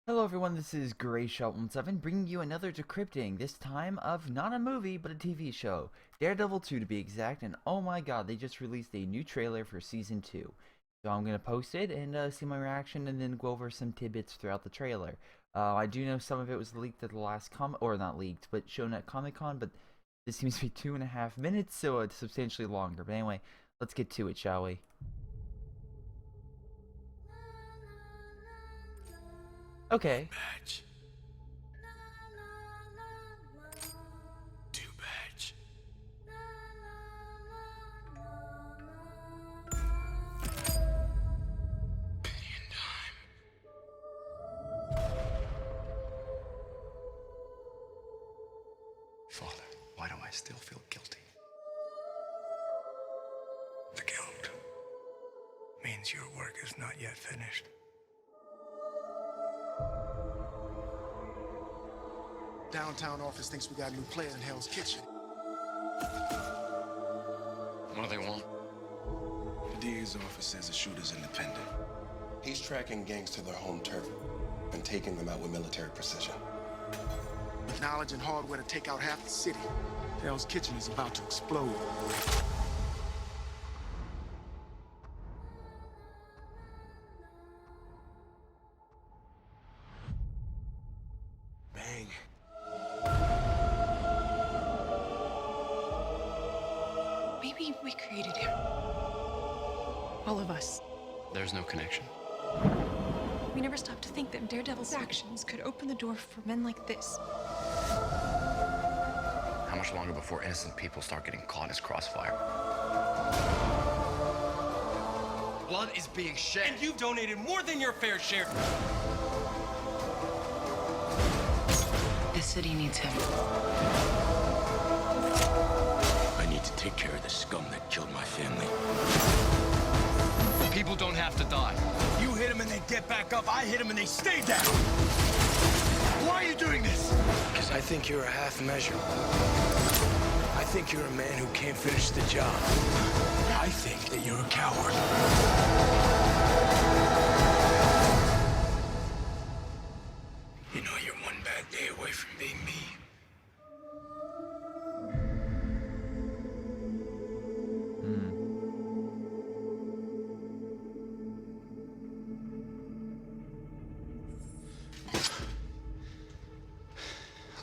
Hello everyone, this is Greyshot17 bringing you another decrypting, this time of not a movie, but a TV show. Daredevil 2 to be exact, and oh my god, they just released a new trailer for Season 2. So I'm going to post it and see my reaction and then go over some tidbits throughout the trailer. I do know some of it was leaked at the last or not leaked, but shown at Comic-Con, but this seems to be 2.5 minutes, so it's substantially longer. But anyway, let's get to it, shall we? Okay. Badge. Two badge. Penny and dime. Father, why do I still feel guilty? The guilt means your work is not yet finished. Downtown office thinks we got a new player in Hell's Kitchen. What do they want? The DA's office says the shooter's independent. He's tracking gangs to their home turf and taking them out with military precision. With knowledge and hardware to take out half the city, Hell's Kitchen is about to explode. Bang. Maybe we created him. All of us. There's no connection. We never stopped to think that Daredevil's actions could open the door for men like this. How much longer before innocent people start getting caught in his crossfire? Blood is being shed. And you've donated more than your fair share. The city needs him. I need to take care of the scum that killed my family. People don't have to die. You hit them and they get back up. I hit them and they stay down. Why are you doing this? Because I think you're a half measure. I think you're a man who can't finish the job. I think that you're a coward. You know, you're one bad day away from being me.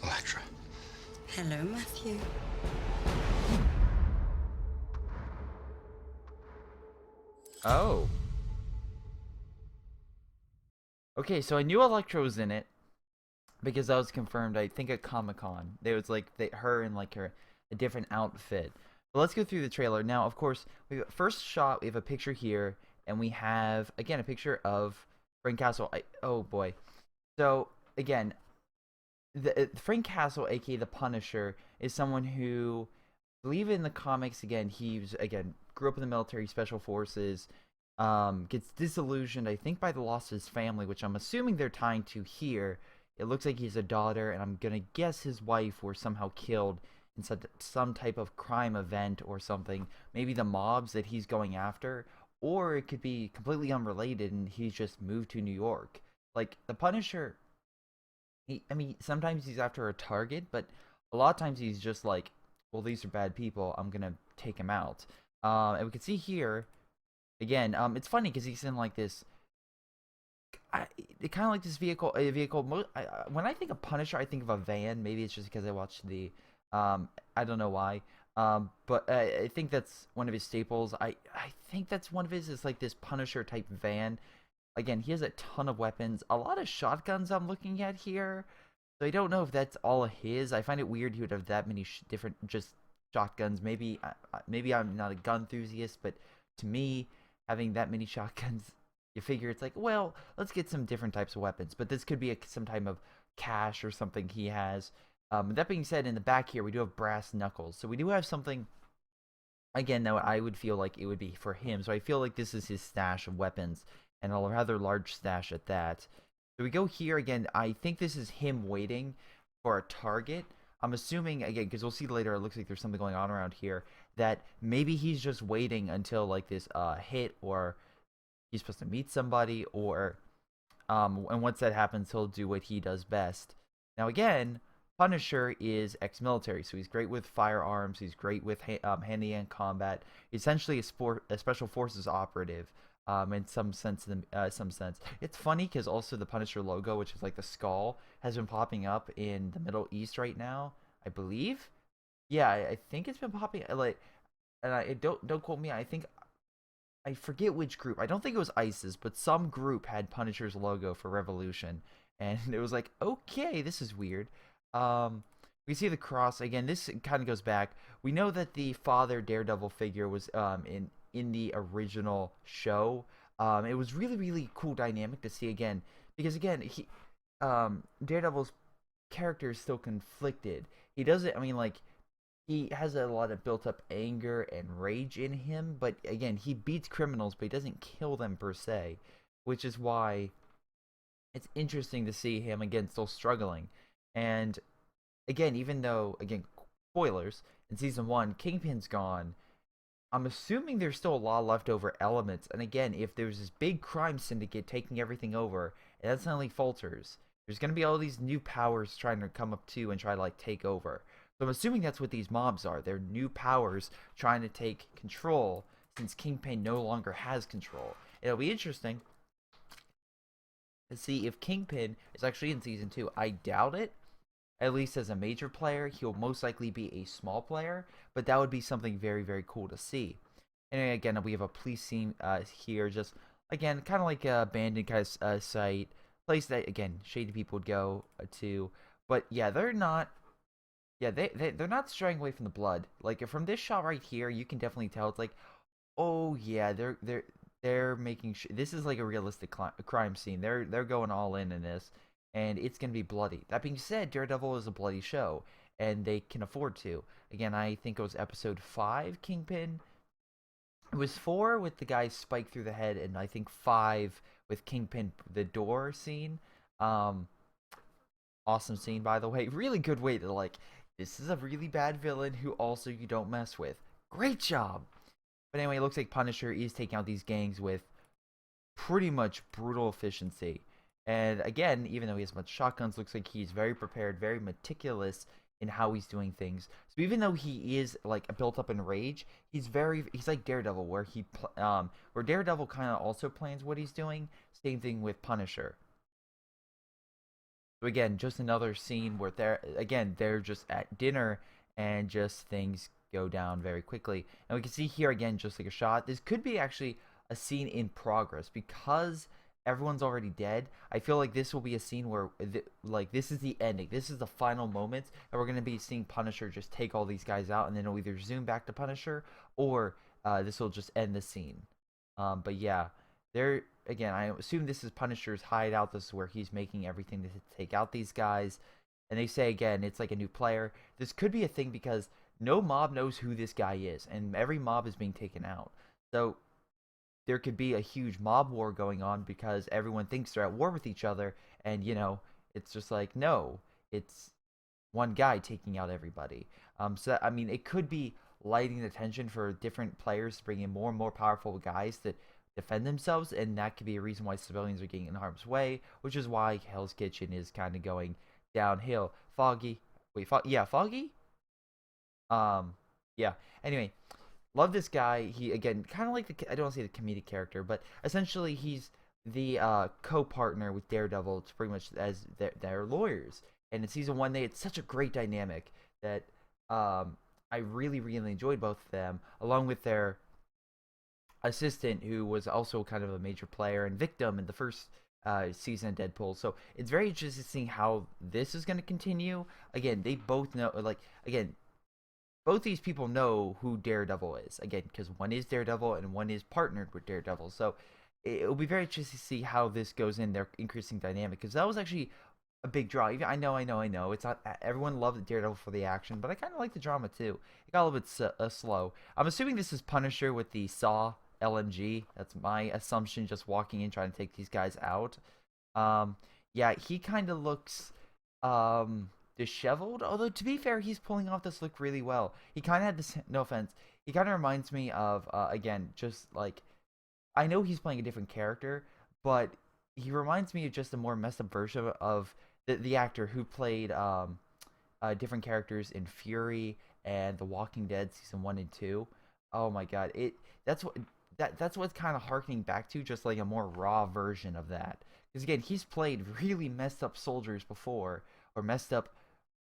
Electra. Hello, Matthew. Oh. Okay, so I knew Electra was in it because that was confirmed, I think, at Comic-Con. There was like her in like a different outfit. But let's go through the trailer. Now, of course, first shot, we have a picture here, and we have, again, a picture of Frank Castle. Oh, boy. So, again, Frank Castle, aka the Punisher, is someone who, I believe in the comics, again, grew up in the military, special forces, gets disillusioned, I think, by the loss of his family, which I'm assuming they're tying to here. It looks like he's a daughter, and I'm gonna guess his wife were somehow killed in some type of crime event or something. Maybe the mobs that he's going after, or it could be completely unrelated, and he's just moved to New York. Like, the Punisher, I mean, sometimes he's after a target, but a lot of times he's just like, well, these are bad people, I'm gonna take them out. And we can see here, again, it's funny because he's in like this, kind of like this vehicle. When I think of Punisher, I think of a van. Maybe it's just because I watched the, I don't know why. But I think that's one of his staples. I think that's one of his. It's like this Punisher type van. Again, he has a ton of weapons, a lot of shotguns I'm looking at here. So I don't know if that's all of his. I find it weird he would have that many different just shotguns. Maybe I'm not a gun enthusiast, but to me, having that many shotguns, you figure it's like, well, let's get some different types of weapons. But this could be some type of cache or something he has. That being said, in the back here, we do have brass knuckles. So we do have something, again, that I would feel like it would be for him. So I feel like this is his stash of weapons, and a rather large stash at that. So we go here again. I think this is him waiting for a target. I'm assuming, again, because we'll see later, it looks like there's something going on around here, that maybe he's just waiting until, like, this hit, or he's supposed to meet somebody, or And once that happens, he'll do what he does best. Now again, Punisher is ex-military, so he's great with firearms. He's great with hand-to-hand combat. Essentially, a special forces operative. In some sense, it's funny because also the Punisher logo, which is like the skull, has been popping up in the Middle East right now, I believe. Yeah, I think it's been popping like, and I don't quote me. I forget which group. I don't think it was ISIS, but some group had Punisher's logo for Revolution, and it was like, okay, this is weird. We see the cross again. This kind of goes back. We know that the father Daredevil figure was in the original show. It was really cool dynamic to see again, because again Daredevil's character is still conflicted. He doesn't. I mean, like, he has a lot of built up anger and rage in him, but again, he beats criminals, but he doesn't kill them per se, which is why it's interesting to see him again still struggling. And again, even though, again, spoilers, in season 1, Kingpin's gone, I'm assuming there's still a lot of leftover elements. And again, if there's this big crime syndicate taking everything over, and that suddenly falters, there's going to be all these new powers trying to come up too and try to, like, take over. So I'm assuming that's what these mobs are. They're new powers trying to take control since Kingpin no longer has control. It'll be interesting to see if Kingpin is actually in season 2. I doubt it. At least as a major player, he'll most likely be a small player, but that would be something very cool to see. And again, we have a police scene here, just again, kind of like a abandoned kind of site, place that again shady people would go to. But yeah, they're not. Yeah, they're not straying away from the blood. Like from this shot right here, you can definitely tell it's like, oh yeah, they're making sure this is like a realistic crime scene. They're going all in this. And it's going to be bloody. That being said, Daredevil is a bloody show, and they can afford to. Again, I think it was episode 5, Kingpin. It was 4 with the guy spiked through the head, and I think 5 with Kingpin, the door scene. Awesome scene, by the way. Really good way to, like, this is a really bad villain who also you don't mess with. Great job! But anyway, it looks like Punisher is taking out these gangs with pretty much brutal efficiency. And again, even though he has much shotguns, looks like he's very prepared, very meticulous in how he's doing things. So even though he is like built up in rage, he's like Daredevil, where where Daredevil kind of also plans what he's doing. Same thing with Punisher. So again, just another scene where they're just at dinner and just things go down very quickly. And we can see here again, just like a shot. This could be actually a scene in progress because everyone's already dead. I feel like this will be a scene where, like, this is the ending. This is the final moments, and we're going to be seeing Punisher just take all these guys out, and then it'll either zoom back to Punisher, or this will just end the scene. But yeah, again, I assume this is Punisher's hideout. This is where he's making everything to take out these guys. And they say, again, it's like a new player. This could be a thing because no mob knows who this guy is, and every mob is being taken out. So there could be a huge mob war going on because everyone thinks they're at war with each other, and it's just like, no, it's one guy taking out everybody. So I mean, it could be lighting the tension for different players to bring in more and more powerful guys that defend themselves, and that could be a reason why civilians are getting in harm's way, which is why Hell's Kitchen is kind of going downhill. Foggy, yeah. Anyway. Love this guy. He, again, kind of like I don't want to say the comedic character, but essentially he's the co-partner with Daredevil to pretty much as their lawyers. And in season 1, they had such a great dynamic that I really enjoyed both of them, along with their assistant, who was also kind of a major player and victim in the first season of Deadpool. So it's very interesting seeing how this is going to continue. Again, they both know, like, again, both these people know who Daredevil is, again, because one is Daredevil and one is partnered with Daredevil. So it'll be very interesting to see how this goes in their increasing dynamic, because that was actually a big draw. I know. It's not everyone loved Daredevil for the action, but I kind of like the drama too. It got a little bit slow. I'm assuming this is Punisher with the Saw LMG. That's my assumption. Just walking in trying to take these guys out. Yeah, he kind of looks disheveled, although to be fair, he's pulling off this look really well. He kind of had this, no offense, he kind of reminds me of again, just like, I know he's playing a different character, but he reminds me of just a more messed up version of the actor who played different characters in Fury and The Walking Dead season 1 and 2. Oh my god, that's what that's what's kind of harkening back to, just like a more raw version of that. Because again, he's played really messed up soldiers before, or messed up.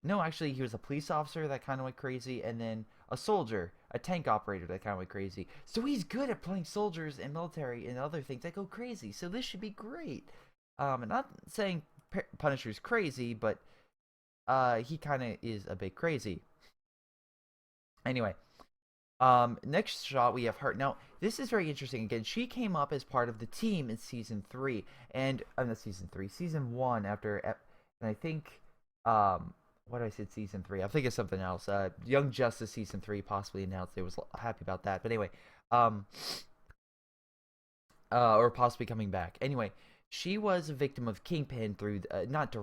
No, actually, he was a police officer that kind of went crazy, and then a soldier, a tank operator that kind of went crazy. So he's good at playing soldiers and military and other things that go crazy. So this should be great. And not saying Punisher's crazy, but he kind of is a bit crazy. Anyway, next shot we have her. Now, this is very interesting. Again, she came up as part of the team in season 3, and not season 3, season 1 after, and I think, what I said, season 3. I'm thinking of something else. Young Justice season 3 possibly announced. They was happy about that. But anyway, or possibly coming back. Anyway, she was a victim of Kingpin through not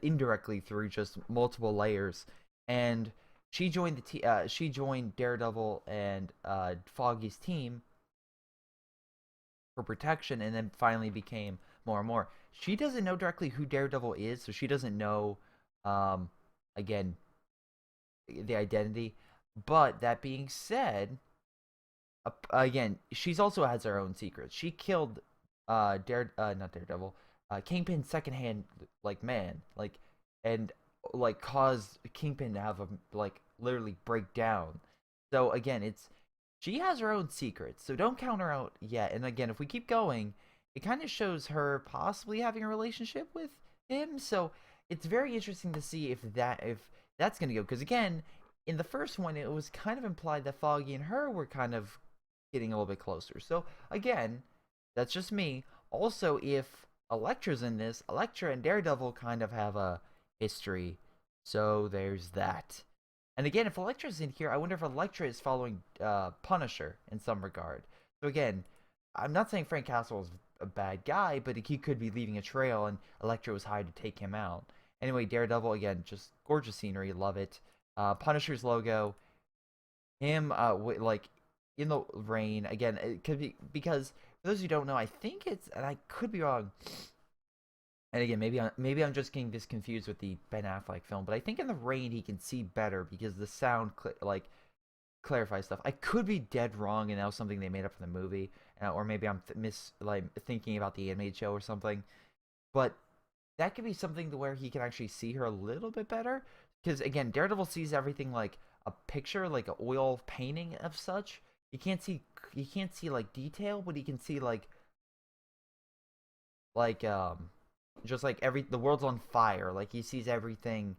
indirectly through just multiple layers, and she joined she joined Daredevil and Foggy's team for protection, and then finally became more and more. She doesn't know directly who Daredevil is, so she doesn't know again the identity. But that being said, again, she's also has her own secrets. She killed not Daredevil, Kingpin's secondhand like man, like, and like caused Kingpin to have a like literally break down. So again, she has her own secrets, so don't count her out yet. And again, if we keep going, it kind of shows her possibly having a relationship with him. So it's very interesting to see if that's gonna go, because again, in the first one, it was kind of implied that Foggy and her were kind of getting a little bit closer. So again, that's just me. Also, if Elektra's in this, Elektra and Daredevil kind of have a history, so there's that. And again, if Elektra's in here, I wonder if Elektra is following Punisher in some regard. So again, I'm not saying Frank Castle is a bad guy, but he could be leaving a trail, and Elektra was hired to take him out. Anyway, Daredevil, again, just gorgeous scenery, love it. Punisher's logo, him like in the rain. Again, it could be because for those who don't know, I think it's, and I could be wrong. And again, maybe I'm just getting this confused with the Ben Affleck film, but I think in the rain he can see better because the sound clarifies stuff. I could be dead wrong, and that was something they made up for the movie, or maybe I'm thinking about the animated show or something. But that could be something to where he can actually see her a little bit better, because again, Daredevil sees everything like a picture, like an oil painting of such. You can't see like detail, but he can see like just like the world's on fire. Like he sees everything,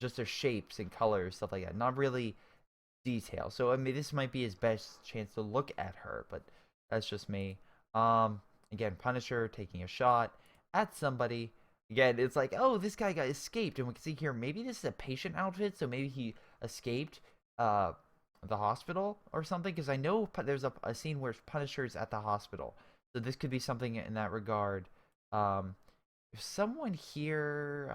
just their shapes and colors, stuff like that. Not really detail. So I mean, this might be his best chance to look at her, but that's just me. Again, Punisher taking a shot at somebody. Again, it's like, oh, this guy got escaped, and we can see here maybe this is a patient outfit, so maybe he escaped the hospital or something, because I know there's a scene where Punisher's at the hospital, so this could be something in that regard. If someone here,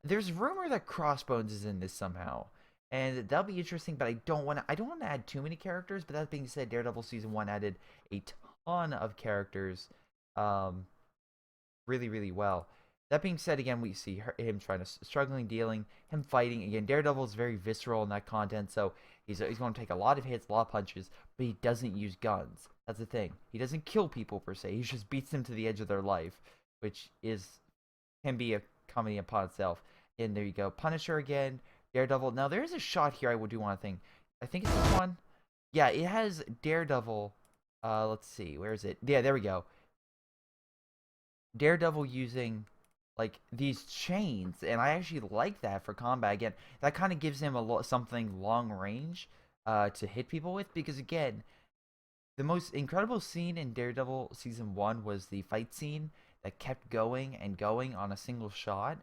there's rumor that Crossbones is in this somehow, and that'll be interesting, but I don't want to add too many characters. But that being said, Daredevil season 1 added a ton of characters really, really well. That being said, again, we see him struggling, dealing, him fighting. Again, Daredevil is very visceral in that content, so he's going to take a lot of hits, a lot of punches, but he doesn't use guns. That's the thing. He doesn't kill people, per se. He just beats them to the edge of their life, which can be a comedy upon itself. And there you go. Punisher again, Daredevil. Now, there's a shot here I do want to think. I think it's this one. Yeah, it has Daredevil. Let's see. Where is it? Yeah, there we go. Daredevil using like these chains, and I actually like that for combat. Again, that kind of gives him something long range to hit people with, because again, the most incredible scene in Daredevil season 1 was the fight scene that kept going and going on a single shot.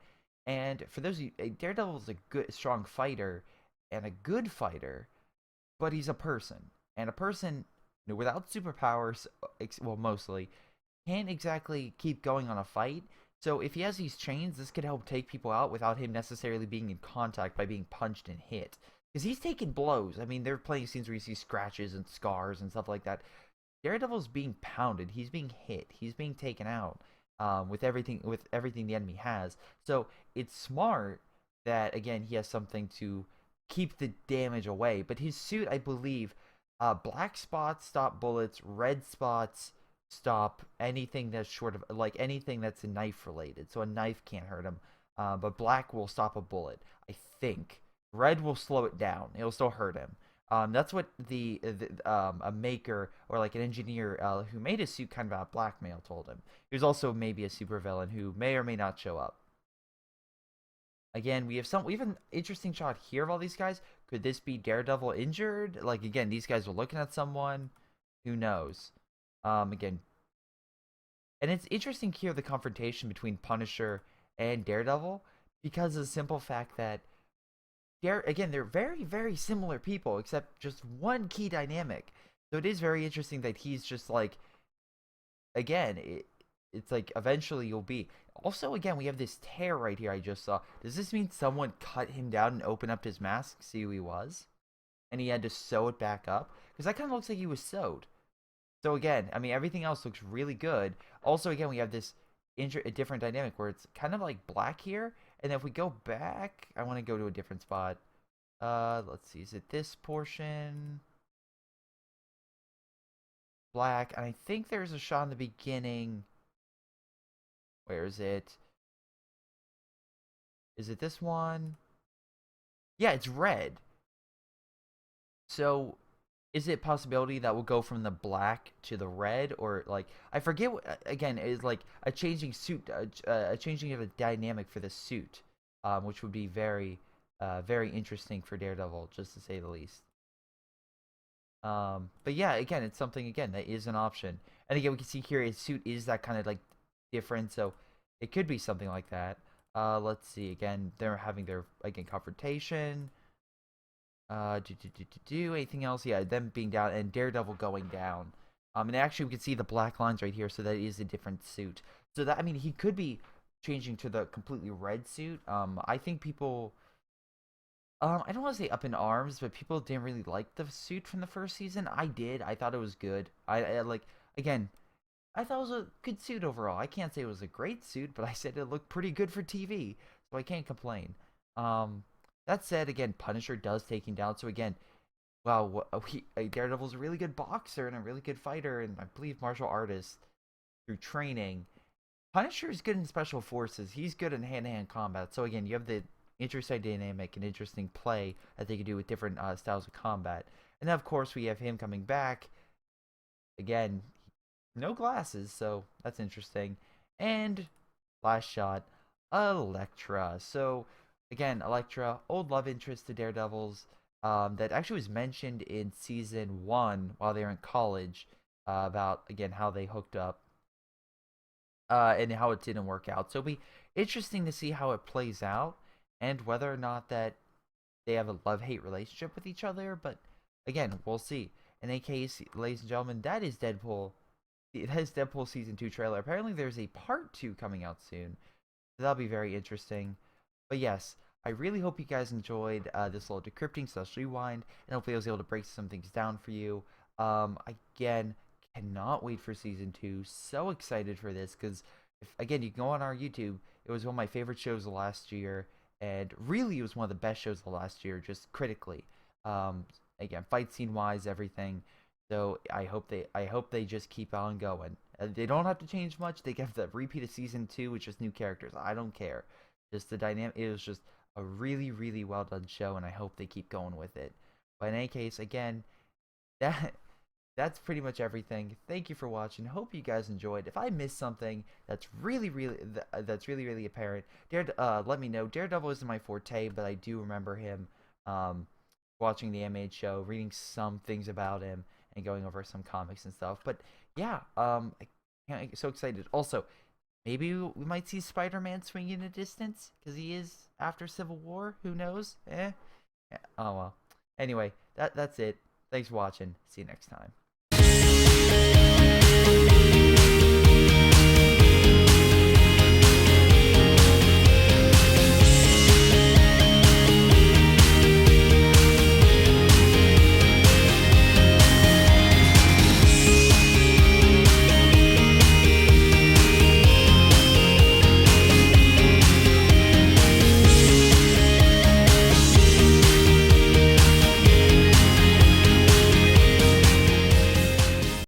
And for those of you, Daredevil is a good, strong fighter and a good fighter, but he's a person, and a person without superpowers, well, mostly can't exactly keep going on a fight. So if he has these chains, this could help take people out without him necessarily being in contact by being punched and hit. Because he's taking blows. I mean, they're playing scenes where you see scratches and scars and stuff like that. Daredevil's being pounded. He's being hit. He's being taken out. with everything the enemy has. So it's smart that again he has something to keep the damage away. But his suit, I believe, black spots stop bullets, red spots stop anything that's short of like anything that's a knife related. So a knife can't hurt him, but black will stop a bullet. I think red will slow it down. It'll still hurt him. That's what a maker or like an engineer who made a suit kind of out of blackmail told him. He was also maybe a supervillain who may or may not show up. Again, we have an interesting shot here of all these guys. Could this be Daredevil injured? Like again, these guys are looking at someone. Who knows? Again, and it's interesting here the confrontation between Punisher and Daredevil because of the simple fact that again, they're very, very similar people, except just one key dynamic. So it is very interesting that he's just like, again, it's like eventually you'll be. Also, again, we have this tear right here I just saw. Does this mean someone cut him down and opened up his mask, see who he was? And he had to sew it back up? Because that kind of looks like he was sewed. So again, I mean, everything else looks really good. Also, again, we have this a different dynamic where it's kind of like black here. And if we go back, I want to go to a different spot. Let's see. Is it this portion? Black. And I think there's a shot in the beginning. Where is it? Is it this one? Yeah, it's red. So, is it a possibility that we'll go from the black to the red? Or, like, I forget what, again, is like a changing suit, a changing of the dynamic for the suit, which would be very, very interesting for Daredevil, just to say the least. But yeah, again, it's something, again, that is an option. And again, we can see here his suit is that kind of, like, different, so it could be something like that. Let's see, again, they're having their, again, confrontation. Anything else? Yeah, them being down and Daredevil going down. And actually we can see the black lines right here, so that is a different suit. So that, I mean, he could be changing to the completely red suit. I think people, I don't want to say up in arms, but people didn't really like the suit from the first season. I did. I thought it was good. I like, again, I thought it was a good suit overall. I can't say it was a great suit, but I said it looked pretty good for TV, so I can't complain. That said, again, Punisher does take him down. So again, wow, Daredevil's a really good boxer and a really good fighter, and I believe martial artist through training. Punisher is good in special forces. He's good in hand-to-hand combat. So again, you have the interesting dynamic and interesting play that they can do with different styles of combat. And then, of course, we have him coming back. Again, no glasses, so that's interesting. And last shot, Elektra. So again, Elektra, old love interest to Daredevil's, that actually was mentioned in season 1 while they were in college, about, again, how they hooked up, and how it didn't work out. So it'll be interesting to see how it plays out, and whether or not that they have a love-hate relationship with each other, but again, we'll see. In any case, ladies and gentlemen, that is Deadpool. That is Deadpool Season 2 trailer. Apparently there's a Part 2 coming out soon, so that'll be very interesting. But yes, I really hope you guys enjoyed this little decrypting / rewind, and hopefully I was able to break some things down for you. Again, cannot wait for Season 2. So excited for this, because, again, you can go on our YouTube. It was one of my favorite shows of last year, and really it was one of the best shows of last year, just critically. Again, fight scene-wise, everything. So I hope they just keep on going. They don't have to change much. They get the repeat of Season 2 with just new characters. I don't care. Just the dynamic. It was just a really, really well done show, and I hope they keep going with it. But in any case, again, that's pretty much everything. Thank you for watching. Hope you guys enjoyed. If I missed something that's really, really apparent, let me know. Daredevil isn't my forte, but I do remember him watching the animated show, reading some things about him, and going over some comics and stuff. But yeah, I'm so excited. Also, maybe we might see Spider-Man swing in a distance, because he is after Civil War. Who knows? Yeah. Oh well. Anyway, that's it. Thanks for watching. See you next time.